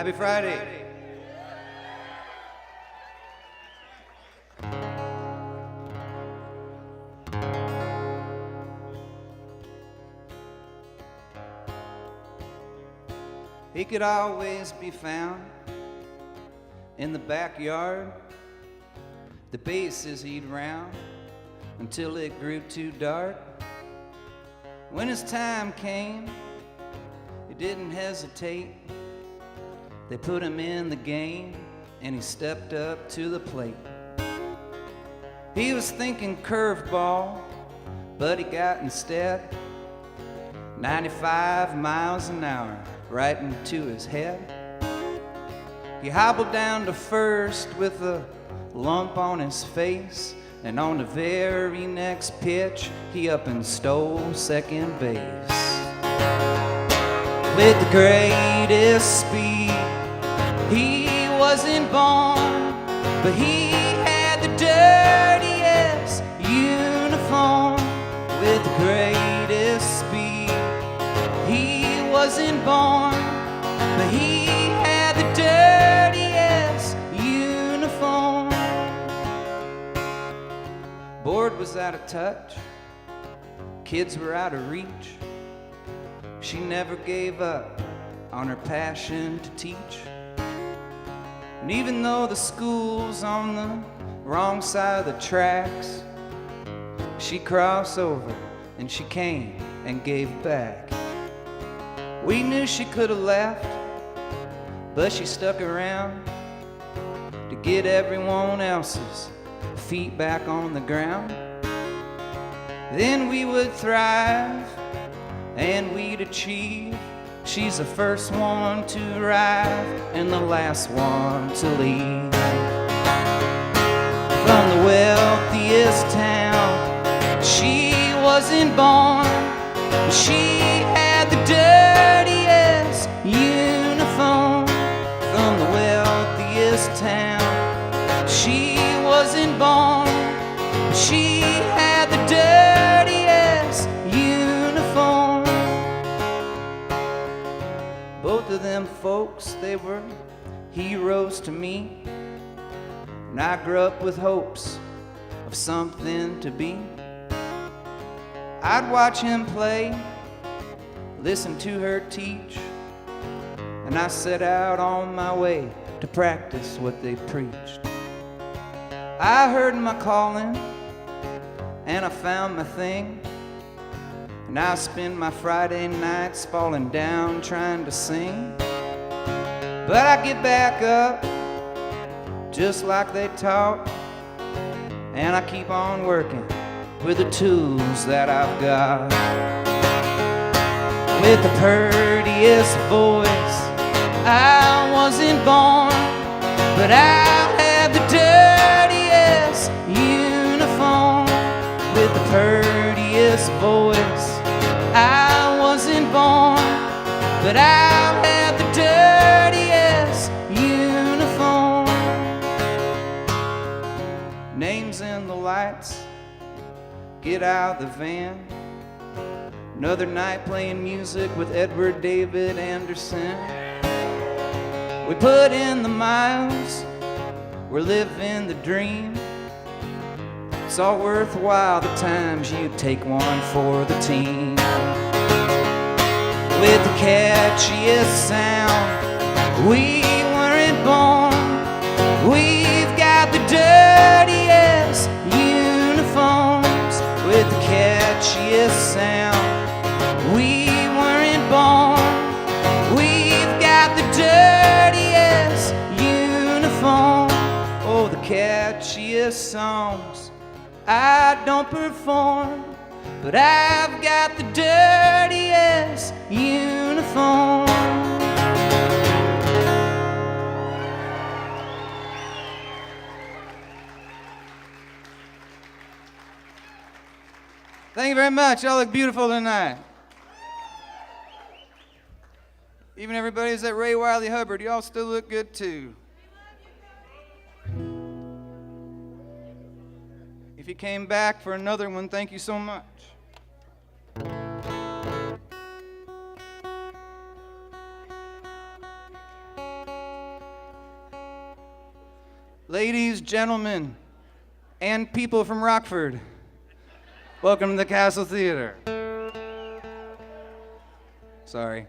Happy Friday. He could always be found in the backyard, the bases he'd round until it grew too dark. When his time came, he didn't hesitate. They put him in the game and he stepped up to the plate. He was thinking curveball, but he got instead 95 miles an hour right into his head. He hobbled down to first with a lump on his face, and on the very next pitch, he up and stole second base. With the greatest speed, he wasn't born, but he had the dirtiest uniform. With the greatest speed, he wasn't born, but he had the dirtiest uniform. Board was out of touch, kids were out of reach. She never gave up on her passion to teach. And even though the school's on the wrong side of the tracks, she crossed over and she came and gave back. We knew she could have left, but she stuck around to get everyone else's feet back on the ground. Then we would thrive and we'd achieve. She's the first one to arrive and the last one to leave. From the wealthiest town, she wasn't born. She had the dirtiest uniform. From the wealthiest town, she wasn't born. She had the dirtiest uniform. Both of them folks, they were heroes to me. And I grew up with hopes of something to be. I'd watch him play, listen to her teach, and I set out on my way to practice what they preached. I heard my calling, and I found my thing, and I spend my Friday nights falling down trying to sing. But I get back up, just like they taught, and I keep on working with the tools that I've got. With the prettiest voice, I wasn't born, but I have the dirtiest uniform. With the prettiest voice, I wasn't born, but I have the dirtiest uniform. Names in the lights, get out the van. Another night playing music with Edward David Anderson. We put in the miles, we're living the dream. It's all worthwhile the times you take one for the team. With the catchiest sound, we weren't born. We've got the dirtiest uniforms. With the catchiest sound, we weren't born. We've got the dirtiest uniform. Oh, the catchiest songs I don't perform, but I've got the dirtiest uniform. Thank you very much. Y'all look beautiful tonight. Even everybody who's at Ray Wiley Hubbard, y'all still look good too. If you came back for another one, thank you so much. Ladies, gentlemen, and people from Rockford, welcome to the Castle Theater. Sorry.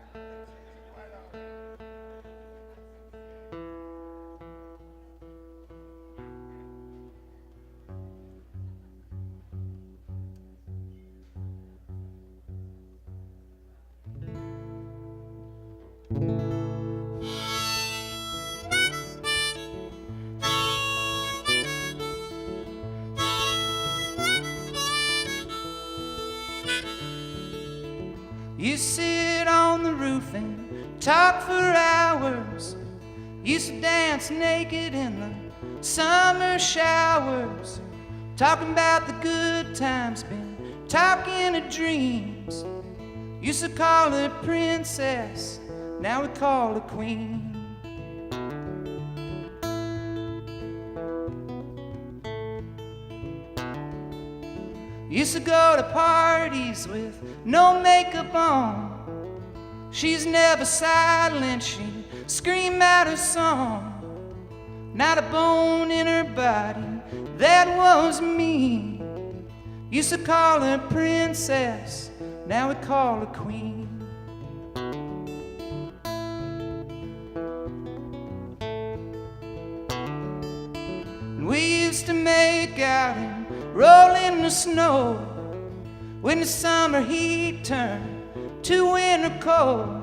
You sit on the roof and talk for hours. Used to dance naked in the summer showers, talking about the good times, been talking of dreams. Used to call her princess, now we call her queen. Used to go to parties with no makeup on. She's never silent, she'd scream out her song. Not a bone in her body, that was me. Used to call her princess, now we call her queen. And we used to make out and roll in the snow when the summer heat turned to winter cold.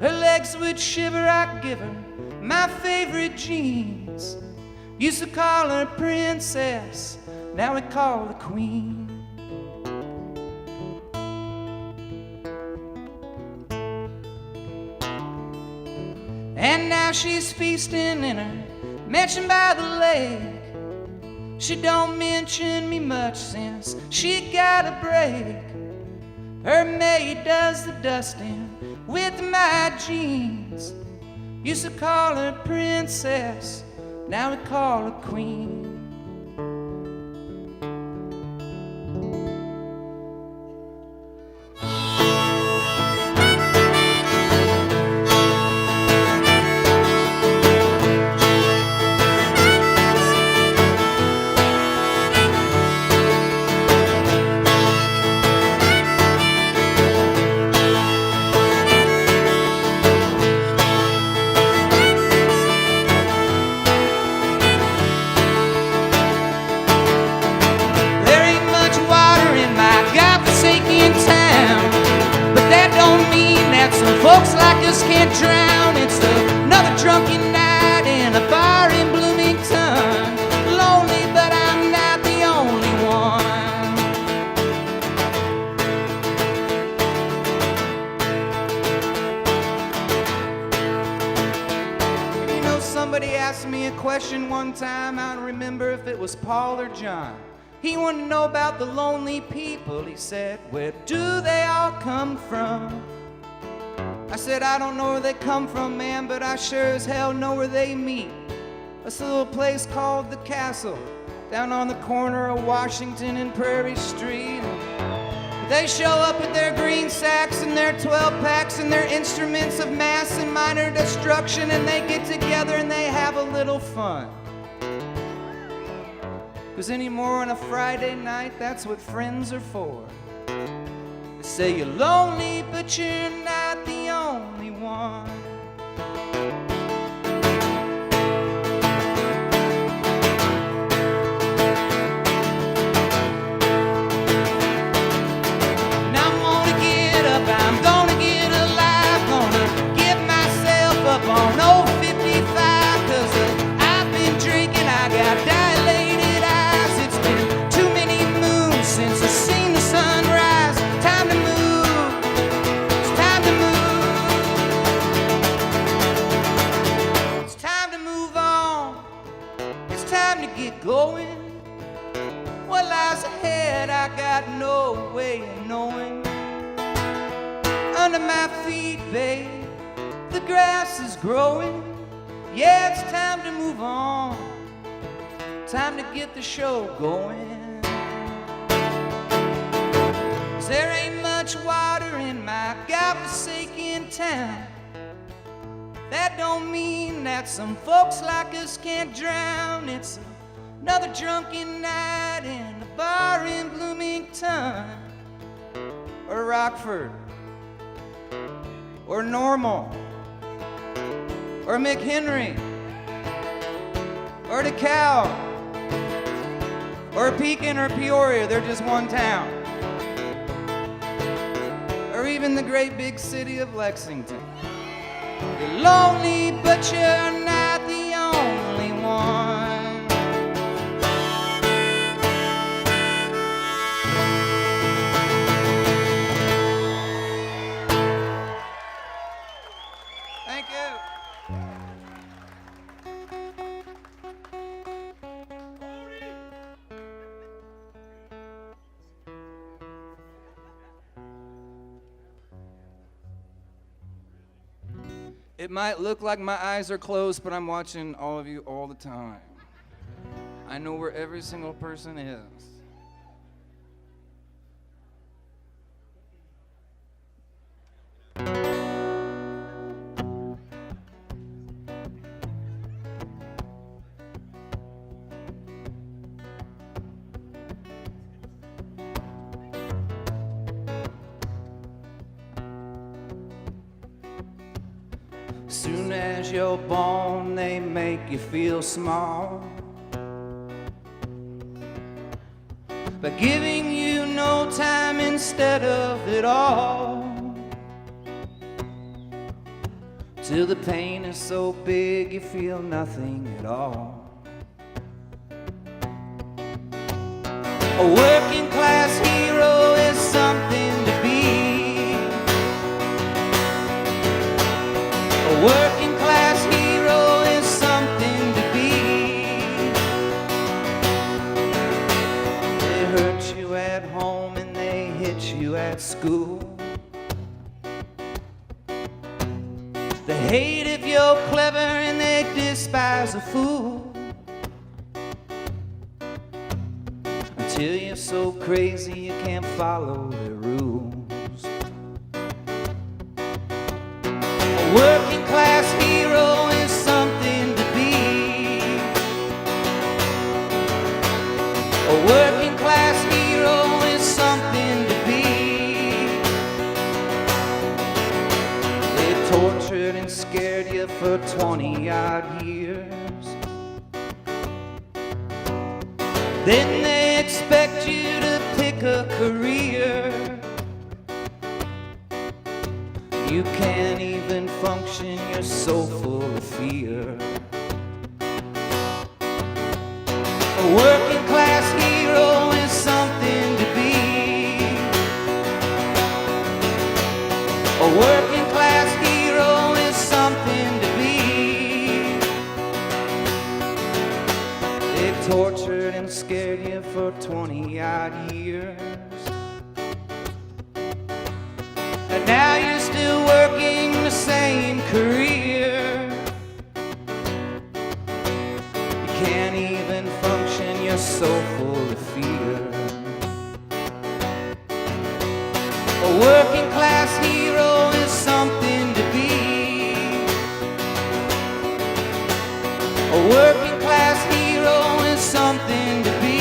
Her legs would shiver, I'd give her my favorite jeans. Used to call her princess, now we call her queen. And now she's feasting in her mansion by the lake. She don't mention me much since she got a break. Her maid does the dusting with my jeans. Used to call her princess, now we call her queen. Folks like us can't drown. It's another drunken night in a bar in Bloomington. Lonely, but I'm not the only one. You know, somebody asked me a question one time. I don't remember if it was Paul or John. He wanted to know about the lonely people. He said, where do they all come from? I said, I don't know where they come from, man, but I sure as hell know where they meet. It's a little place called the Castle, down on the corner of Washington and Prairie Street. They show up with their green sacks and their 12-packs and their instruments of mass and minor destruction, and they get together and they have a little fun. 'Cause anymore on a Friday night, that's what friends are for. Say you're lonely, but you're not the only one. And I'm gonna get up, I'm gonna get alive, gonna get myself up on old 55, 'cause I've been drinking, I got dilated eyes. It's been too many moons since I've seen the sunrise. Time to move, it's time to move. It's time to move on, it's time to get going. What lies ahead, I got no way of knowing. Under my feet, babe, the grass is growing. Yeah, it's time to move on, time to get the show going. There ain't much water in my godforsaken town. That that don't mean that some folks like us can't drown. It's another drunken night in a bar in Bloomington, or Rockford, or Normal, or McHenry, or DeKalb, or Pekin, or Peoria. They're just one town. Or even the great big city of Lexington. You're lonely, but you're not the only one. Thank you. It might look like my eyes are closed, but I'm watching all of you all the time. I know where every single person is. Soon as you're born, they make you feel small by giving you no time instead of it all, till the pain is so big you feel nothing at all. A working class hero is something to be. A working class hero is something to be. They hurt you at home and they hit you at school. They hate if you're clever and they despise a fool, until you're so crazy you can't follow their rules. A working class hero is something to be. A working class hero is something to be. They tortured and scared you for 20-odd years. Then they expect you to pick a career. You can't even function, you're so full of fear. A working class hero is something to be. A working class hero is something to be. They've tortured and scared you for 20-odd years. And now you're still working the same career. You can't even function, you're so full of fear. A working class hero is something to be. A working class hero is something to be.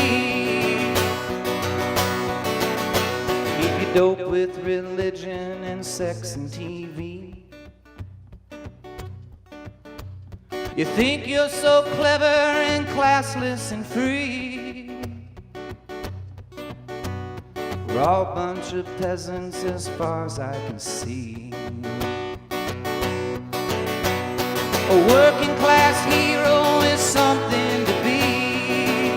Keep you dope with religion and sex and TV. You think you're so clever and classless and free. We're all a bunch of peasants as far as I can see. A working class hero is something to be.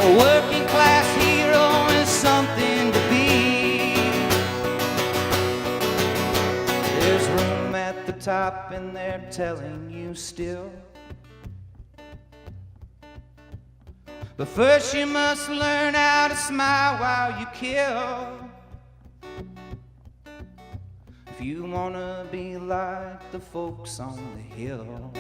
A working class hero is something to be. There's room at the top and they're telling you still. But first you must learn how to smile while you kill. If you wanna be like the folks on the hill.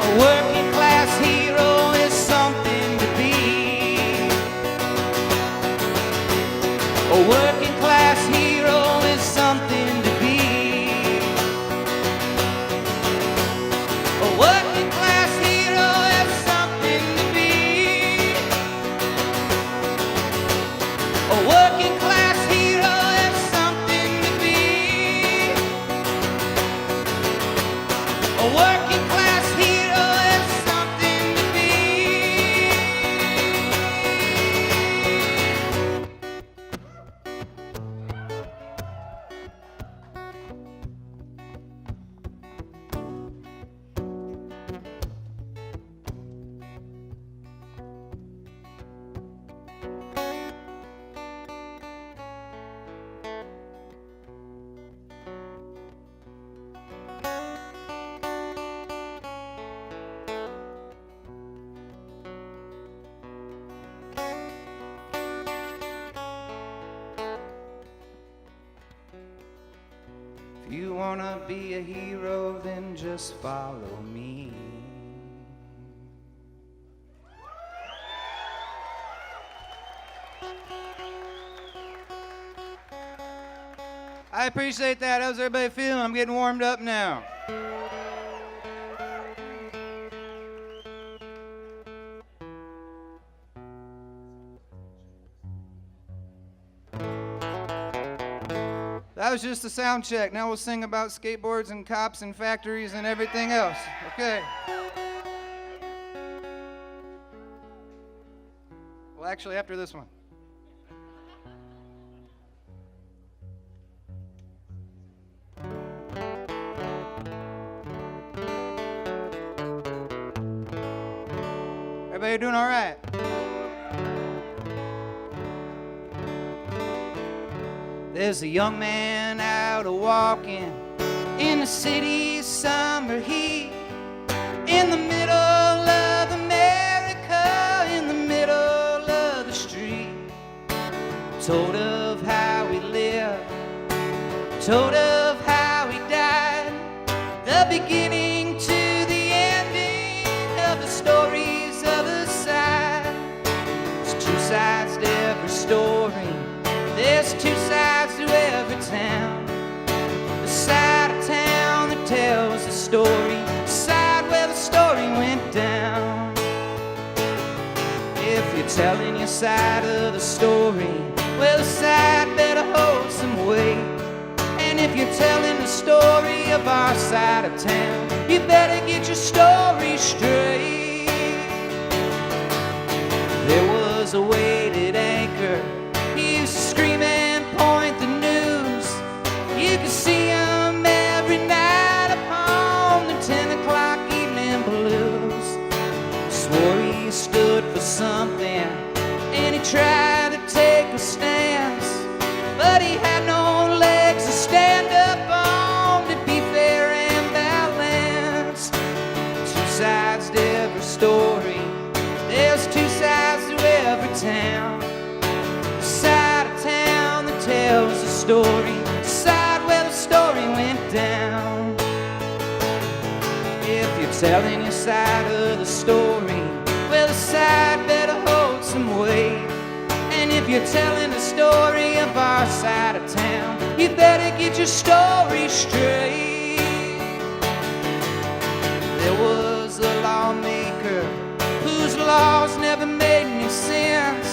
A working class hero is something to be. A working class hero you wanna be a hero, then just follow me. I appreciate that. How's everybody feeling? I'm getting warmed up now. That was just a sound check. Now we'll sing about skateboards and cops and factories and everything else. Okay. Well, actually, after this one. Everybody doing all right? There's a young man out walking in the city's summer heat, in the middle of America, in the middle of the street. Told of how he lived, told of how he died, the beginning to the ending of the story's other side. There's two sides to every story. There's two sides to every town. The side of town that tells the story, the side where the story went down. If you're telling your side of the story, well, the side better hold some weight. And if you're telling the story of our side of town, you better get your story straight. There was a weighted anchor. He used to scream and point the news. You could see him every night upon the 10 o'clock evening blues. Swore he stood for something, and he tried to take a stance, but he had no legs to stand up on to be fair and balanced. Two sides to every story. There's two sides to every town. Side of town that tells the story, side where the story went down. If you're telling your side of the story, well, the side better hold some weight. And if you're telling the story of our side of town, you better get your story straight. There was a lawmaker whose laws never made any sense.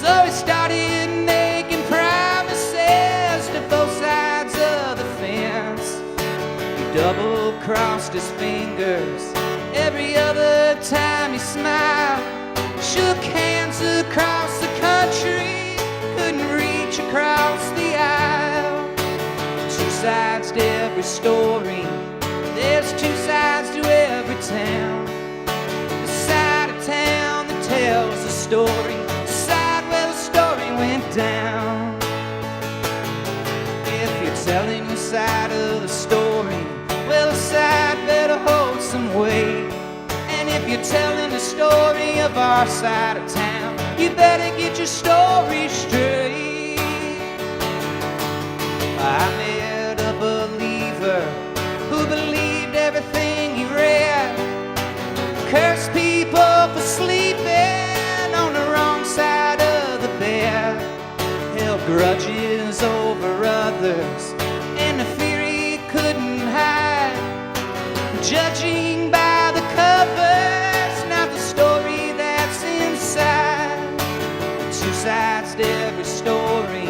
So he started making promises to both sides of the fence. He double-crossed his fingers every other time he smiled. Shook hands across the country, couldn't reach across the aisle. Two sides to every story. There's two sides to every town. The side of town that tells the story, went down. If you're telling your side of the story, well, the side better hold some weight. And if you're telling the story of our side of town, you better get your story straight. I met a believer who believed everything he read, cursed people for sleeping on the wrong side of the bed, held grudges over others and the fear he couldn't hide, judging by the covers, not the story that's inside. Two sides to every story.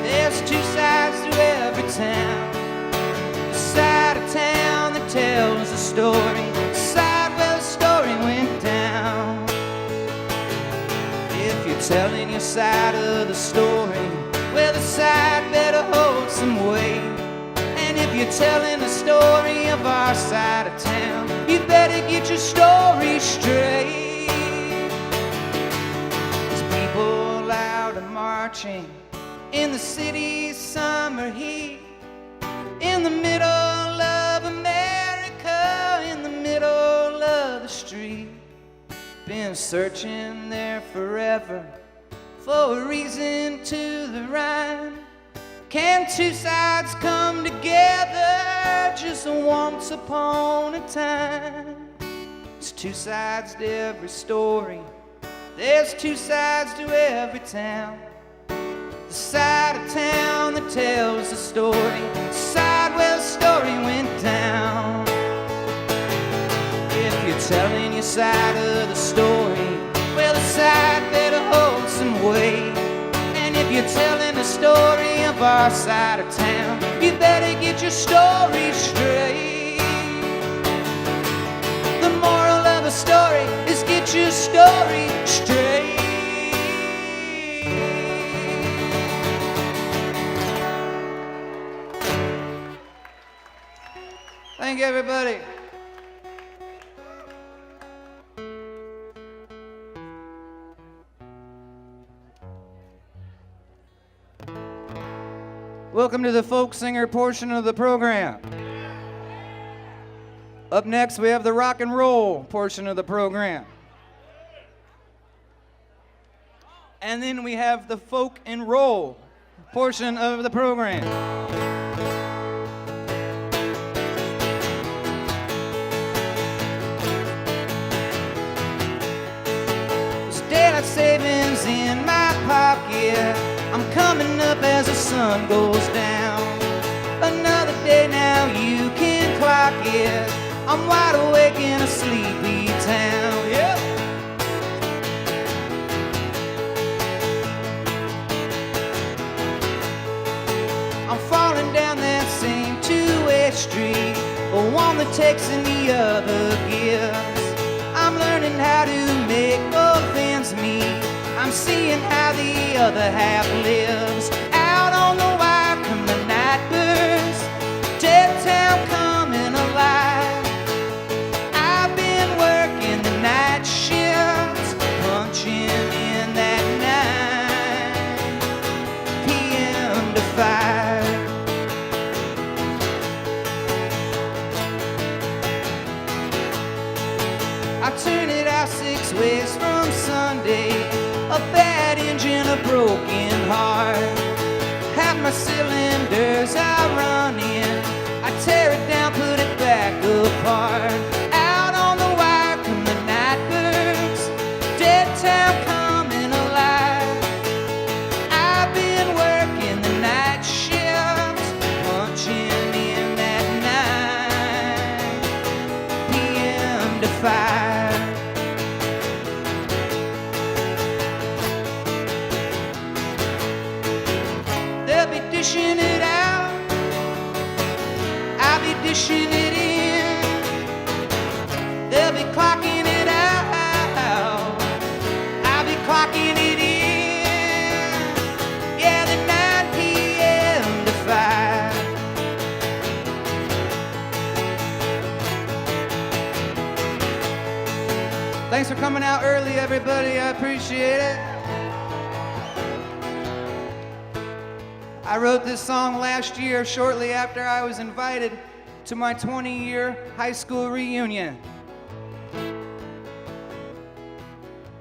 There's two sides to every town. The side of town that tells the story, the side where the story went down. If you're telling your side of the story, well, the side better hold some weight. And if you're telling the story of our side of town, you better get your story straight. There's people out and marching in the city's summer heat, in the middle of America, in the middle of the street. Been searching there forever for a reason to the rhyme, Can two sides come together just once upon a time? There's two sides to every story. There's two sides to every town. The side of town that tells the story, the side where the story went down. If you're telling your side of the story, well, the side better hold some weight. And if you're telling the story of our side of town, you better get your story straight. The moral of the story is get your story straight. Thank you, everybody. Welcome to the folk singer portion of the program. Up next, we have the rock and roll portion of the program. And then we have the folk and roll portion of the program. There's daylight savings in my pocket. I'm coming up as the sun goes down. Another day now, you can clock it. I'm wide awake in a sleepy town. Yep. I'm falling down that same two-way street, the one that takes and the other gives. I'm learning how to make both ends meet. I'm seeing how the other half lives. Out on the wire come the night birds, dead town coming alive. I've been working the night shifts, punching in that 9 p.m. to 5. I turn it out 6 ways from Sunday. A bad engine, a broken heart. Half my cylinders are running. I tear it down, put it back apart. Out on the wire come the night birds, dead town coming alive. I've been working the night shifts, punching in that 9 p.m. to 5. Dishing it out, I'll be dishing it in. They'll be clocking it out, I'll be clocking it in. Yeah, the 9 p.m. to 5. Thanks for coming out early, everybody. I appreciate it. I wrote this song last year, shortly after I was invited to my 20-year high school reunion.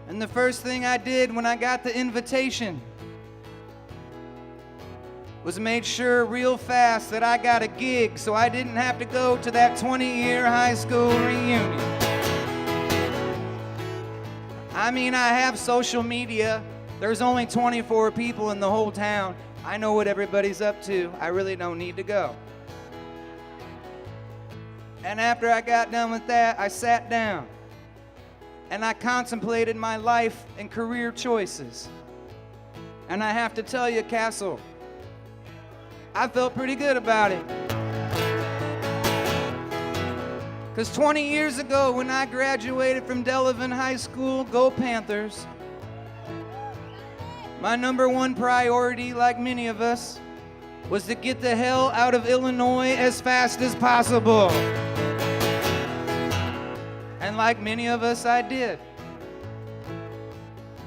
And the first thing I did when I got the invitation was made sure real fast that I got a gig so I didn't have to go to that 20-year high school reunion. I mean, I have social media. There's only 24 people in the whole town. I know what everybody's up to. I really don't need to go. And after I got done with that, I sat down and I contemplated my life and career choices. And I have to tell you, Castle, I felt pretty good about it. Because 20 years ago, when I graduated from Delavan High School, go Panthers, my number one priority, like many of us, was to get the hell out of Illinois as fast as possible. And like many of us, I did.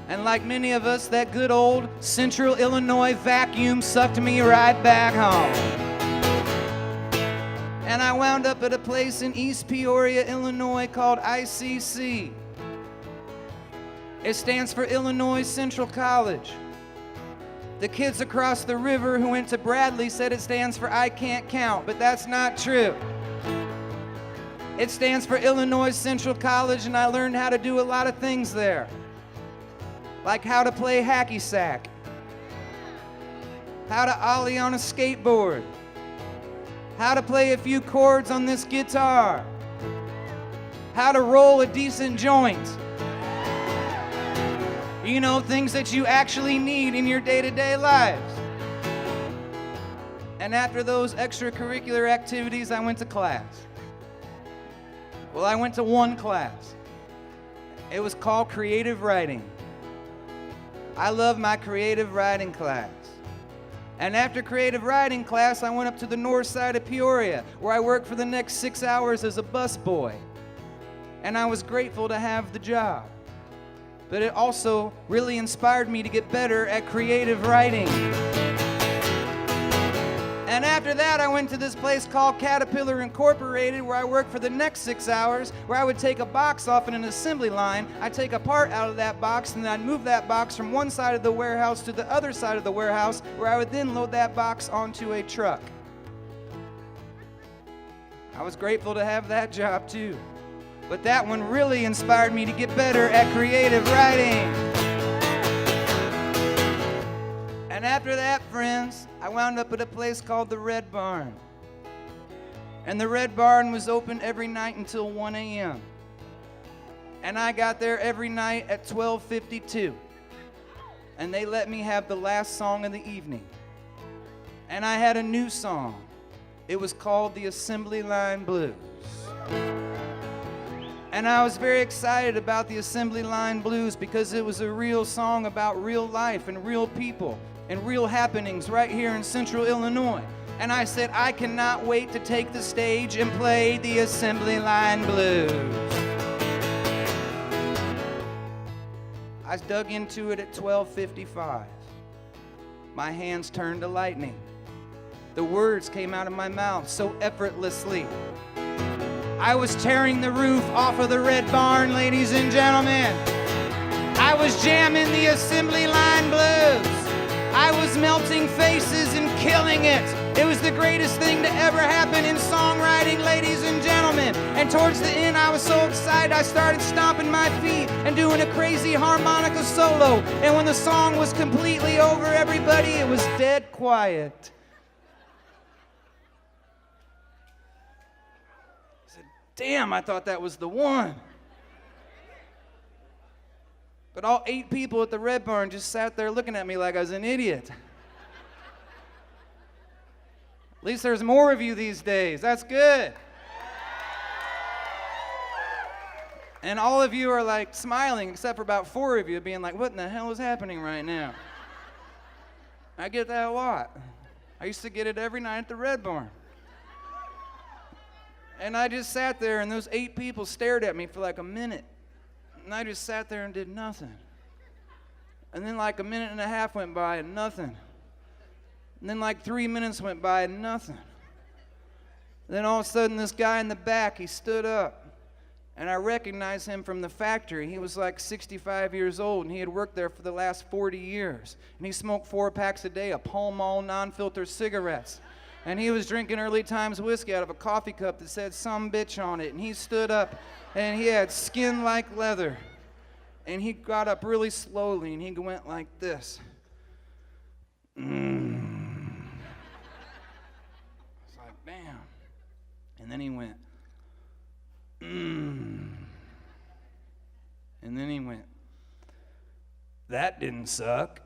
And like many of us, that good old Central Illinois vacuum sucked me right back home. And I wound up at a place in East Peoria, Illinois called ICC. It stands for Illinois Central College. The kids across the river who went to Bradley said it stands for I can't count, but that's not true. It stands for Illinois Central College, and I learned how to do a lot of things there. Like how to play hacky sack, how to ollie on a skateboard, how to play a few chords on this guitar, how to roll a decent joint. You know, things that you actually need in your day-to-day lives. And after those extracurricular activities, I went to class. Well, I went to one class. It was called creative writing. I love my creative writing class. And after creative writing class, I went up to the north side of Peoria, where I worked for the next 6 hours as a busboy. And I was grateful to have the job. But it also really inspired me to get better at creative writing. And after that, I went to this place called Caterpillar Incorporated, where I worked for the next 6 hours, where I would take a box off in an assembly line. I'd take a part out of that box, and then I'd move that box from one side of the warehouse to the other side of the warehouse, where I would then load that box onto a truck. I was grateful to have that job too. But that one really inspired me to get better at creative writing. And after that, friends, I wound up at a place called the Red Barn. And the Red Barn was open every night until 1 a.m. And I got there every night at 12:52. And they let me have the last song of the evening. And I had a new song. It was called the Assembly Line Blues. And I was very excited about the Assembly Line Blues because it was a real song about real life and real people and real happenings right here in Central Illinois. And I said, I cannot wait to take the stage and play the Assembly Line Blues. I dug into it at 12:55. My hands turned to lightning. The words came out of my mouth so effortlessly. I was tearing the roof off of the Red Barn, ladies and gentlemen. I was jamming the Assembly Line Blues. I was melting faces and killing it. It was the greatest thing to ever happen in songwriting, ladies and gentlemen. And towards the end, I was so excited, I started stomping my feet and doing a crazy harmonica solo. And when the song was completely over, everybody, it was dead quiet. Damn, I thought that was the one. But all 8 people at the Red Barn just sat there looking at me like I was an idiot. At least there's more of you these days. That's good. And all of you are like smiling, except for about 4 of you being like, what in the hell is happening right now? I get that a lot. I used to get it every night at the Red Barn. And I just sat there, and those 8 people stared at me for like a minute. And I just sat there and did nothing. And then like a minute and a half went by and nothing. And then like 3 minutes went by and nothing. And then all of a sudden this guy in the back, he stood up. And I recognized him from the factory. He was like 65 years old, and he had worked there for the last 40 years. And he smoked 4 packs a day of Pall Mall non-filter cigarettes. And he was drinking Early Times whiskey out of a coffee cup that said some bitch on it. And he stood up, and he had skin like leather. And he got up really slowly, and he went like this. I was like, bam. And then he went, And then he went, that didn't suck.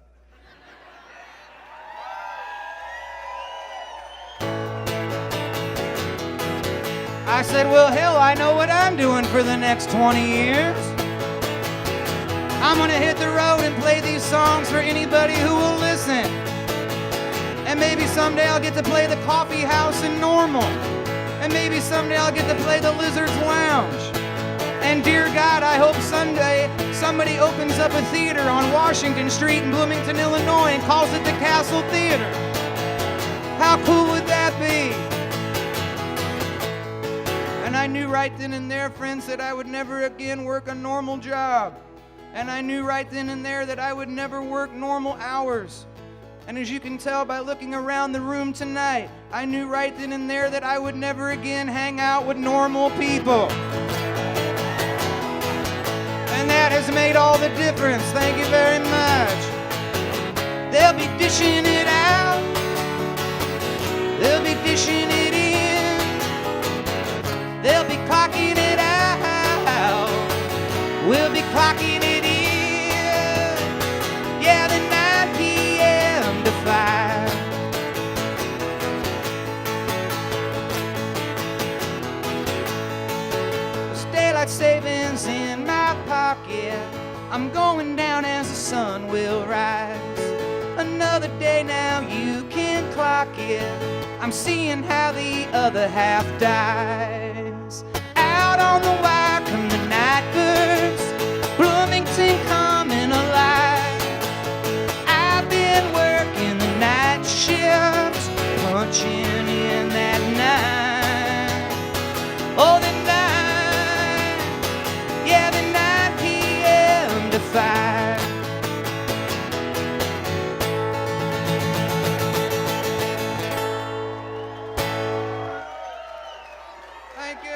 I said, well, hell, I know what I'm doing for the next 20 years. I'm going to hit the road and play these songs for anybody who will listen. And maybe someday I'll get to play the Coffee House in Normal. And maybe someday I'll get to play the Lizard's Lounge. And dear God, I hope someday somebody opens up a theater on Washington Street in Bloomington, Illinois and calls it the Castle Theater. How cool would that be? And I knew right then and there, friends, that I would never again work a normal job. And I knew right then and there that I would never work normal hours. And as you can tell by looking around the room tonight, I knew right then and there that I would never again hang out with normal people. And that has made all the difference. Thank you very much. They'll be dishing it out. They'll be dishing it in. They'll be clocking it out. We'll be clocking it in. Yeah, the 9 p.m. to 5. There's daylight savings in my pocket. I'm going down as the sun will rise. Another day now, you can clock it. I'm seeing how the other half dies. Out on the wire come the night birds, Bloomington coming alive. I've been working the night shift, punching in that night. Oh, the night, yeah, the 9 p.m. to 5. Thank you.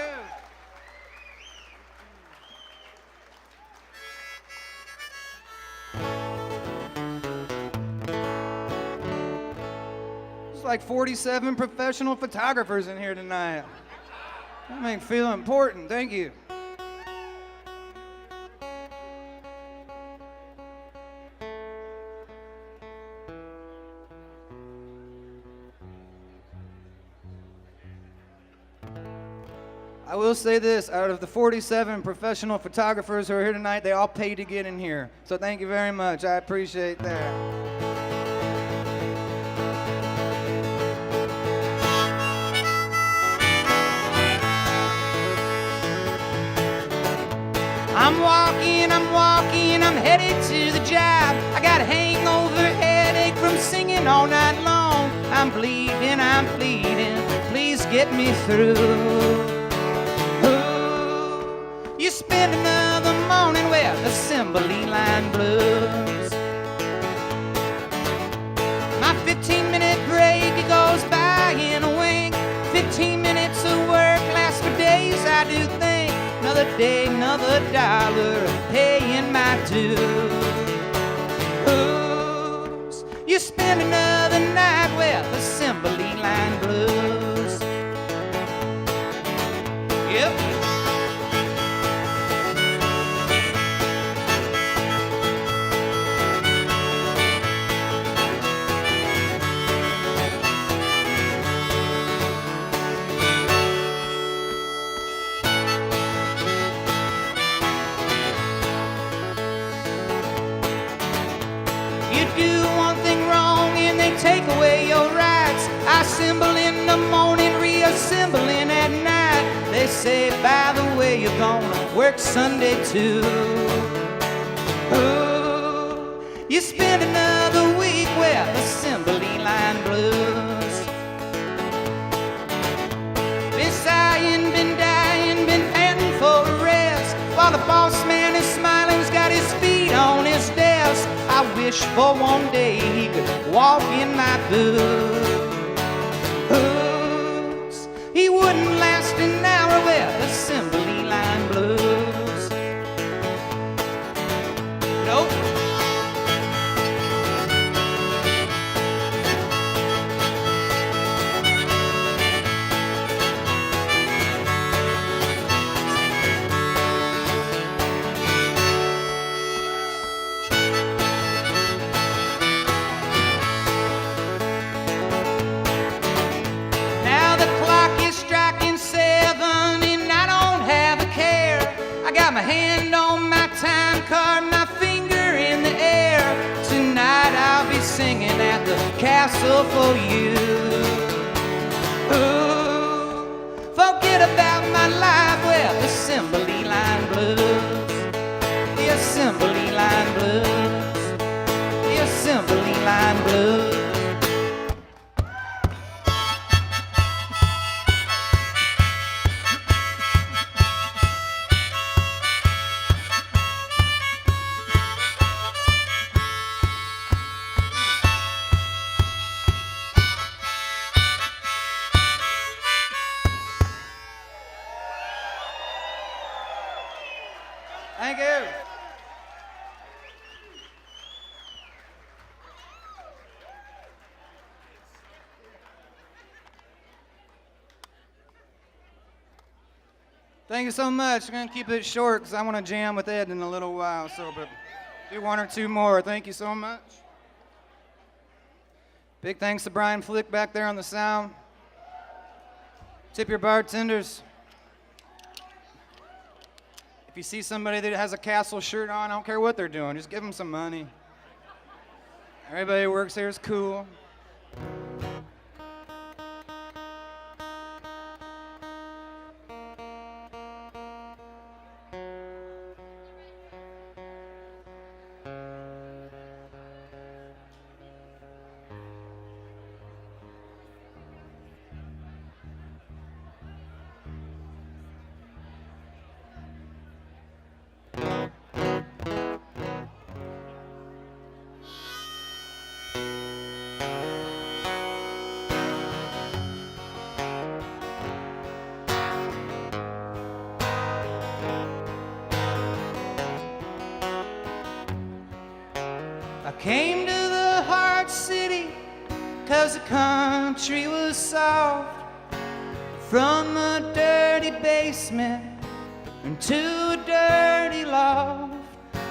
There's like 47 professional photographers in here tonight. That makes me feel important. Thank you. I will say this, out of the 47 professional photographers who are here tonight, they all paid to get in here. So thank you very much. I appreciate that. I'm walking, I'm headed to the job. I got a hangover headache from singing all night long. I'm bleeding, please get me through. You spend another morning with assembly line blues. My 15-minute break, it goes by in a wink. 15 minutes of work lasts for days, I do think. Another day, another dollar, paying my dues. You spend another night with assembly line blues. Yep. Take away your rights. I assemble in the morning, reassembling at night. They say, by the way, you're gonna work Sunday too. Ooh, you spend another week with assembly line blues. Been sighing, been dying, been panting for a rest, while the boss man is smiling, he's got his feet on his desk. I wish for one day he could walk in my boots. He wouldn't last an hour with assembly line blues. Nope. My hand on my time card, my finger in the air. Tonight I'll be singing at the castle for you. Ooh, forget about my life with assembly line blues. The assembly line blues. The assembly line blues. Thank you. Thank you so much. I'm going to keep it short because I want to jam with Ed in a little while. But do one or two more. Thank you so much. Big thanks to Bryan Flick back there on the sound. Tip your bartenders. If you see somebody that has a Castle shirt on, I don't care what they're doing. Just give them some money. Everybody who works here is cool. Came to the hard city 'cause the country was soft. From a dirty basement into a dirty loft,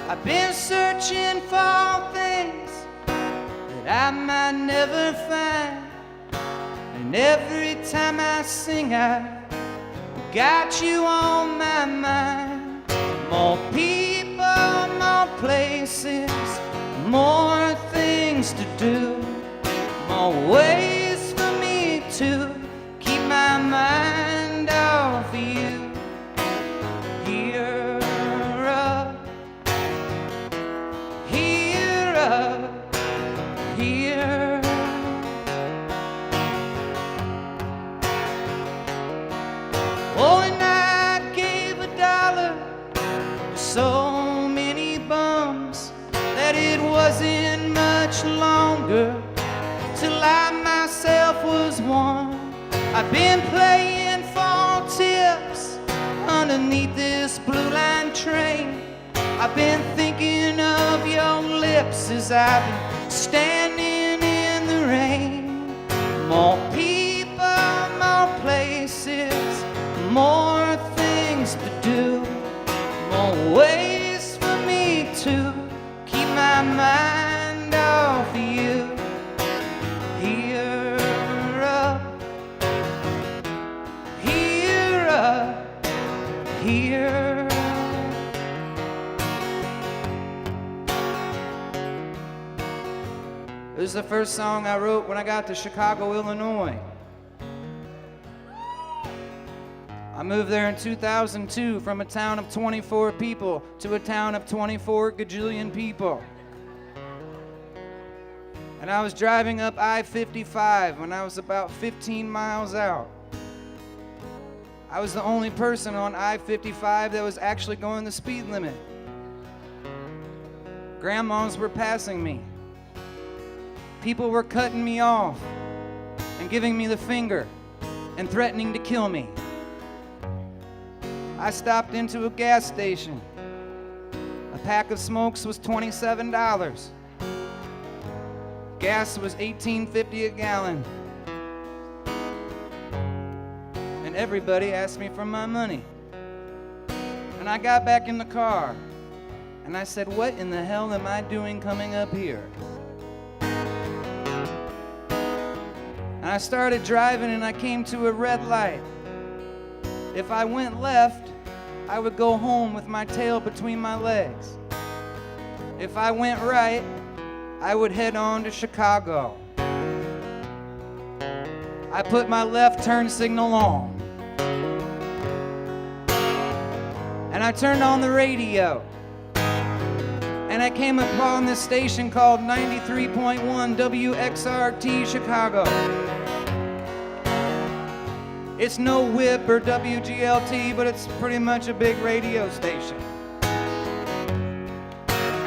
I've been searching for things that I might never find. And every time I sing, I got you on my mind. More people, more places, more things to do, more ways for me to keep my mind off of you. Here up, here up, here. Oh, and I gave $1 to so many bums that it wasn't much longer till I myself was one. I've been playing for tips underneath this blue line train. I've been thinking of your lips as I've been standing in the rain. More people, more places, more things to do, more ways for me to keep my mind off of you. Here up, here up, here. This is the first song I wrote when I got to Chicago, Illinois. I moved there in 2002 from a town of 24 people to a town of 24 gajillion people. And I was driving up I-55 when I was about 15 miles out. I was the only person on I-55 that was actually going the speed limit. Grandmas were passing me. People were cutting me off and giving me the finger and threatening to kill me. I stopped into a gas station. A pack of smokes was $27. Gas was $18.50 a gallon. And everybody asked me for my money. And I got back in the car and I said, what in the hell am I doing coming up here? And I started driving and I came to a red light. If I went left, I would go home with my tail between my legs. If I went right, I would head on to Chicago. I put my left turn signal on. And I turned on the radio. And I came upon this station called 93.1 WXRT Chicago. It's no WHIP or WGLT, but it's pretty much a big radio station.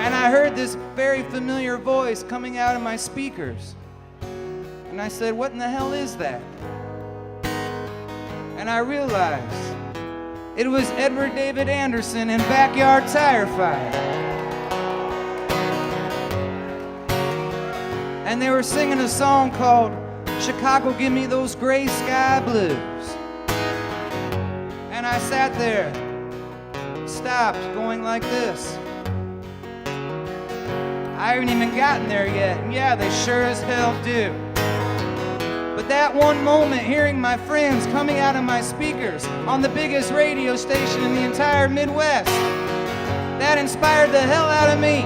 And I heard this very familiar voice coming out of my speakers. And I said, what in the hell is that? And I realized It was Edward David Anderson and Backyard Tire Fire. And they were singing a song called Chicago, Give Me Those Gray Sky Blues. And I sat there, stopped, going like this. I haven't even gotten there yet, and yeah, they sure as hell do. But that one moment, hearing my friends coming out of my speakers on the biggest radio station in the entire Midwest, that inspired the hell out of me.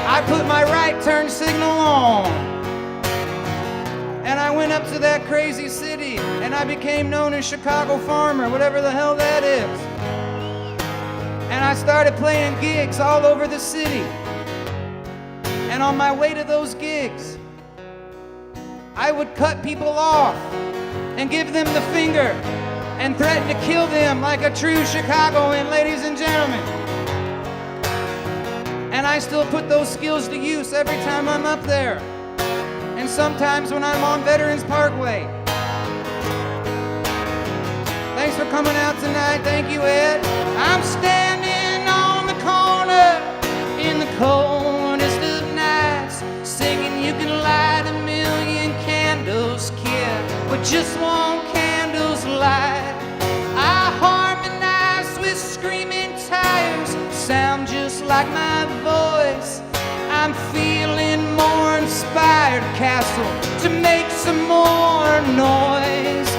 I put my right turn signal on, and I went up to that crazy city, and I became known as Chicago Farmer, whatever the hell that is. And I started playing gigs all over the city. And on my way to those gigs, I would cut people off and give them the finger and threaten to kill them like a true Chicagoan, ladies and gentlemen. And I still put those skills to use every time I'm up there. And sometimes when I'm on Veterans Parkway. Thanks for coming out tonight. Thank you, Ed. I'm standing on the corner in the coldest of nights, singing you can light a million candles, kid, with just one candle's light. I harmonize with screaming tires, sound just like my voice. I'm feeling more inspired, Castle, to make some more noise.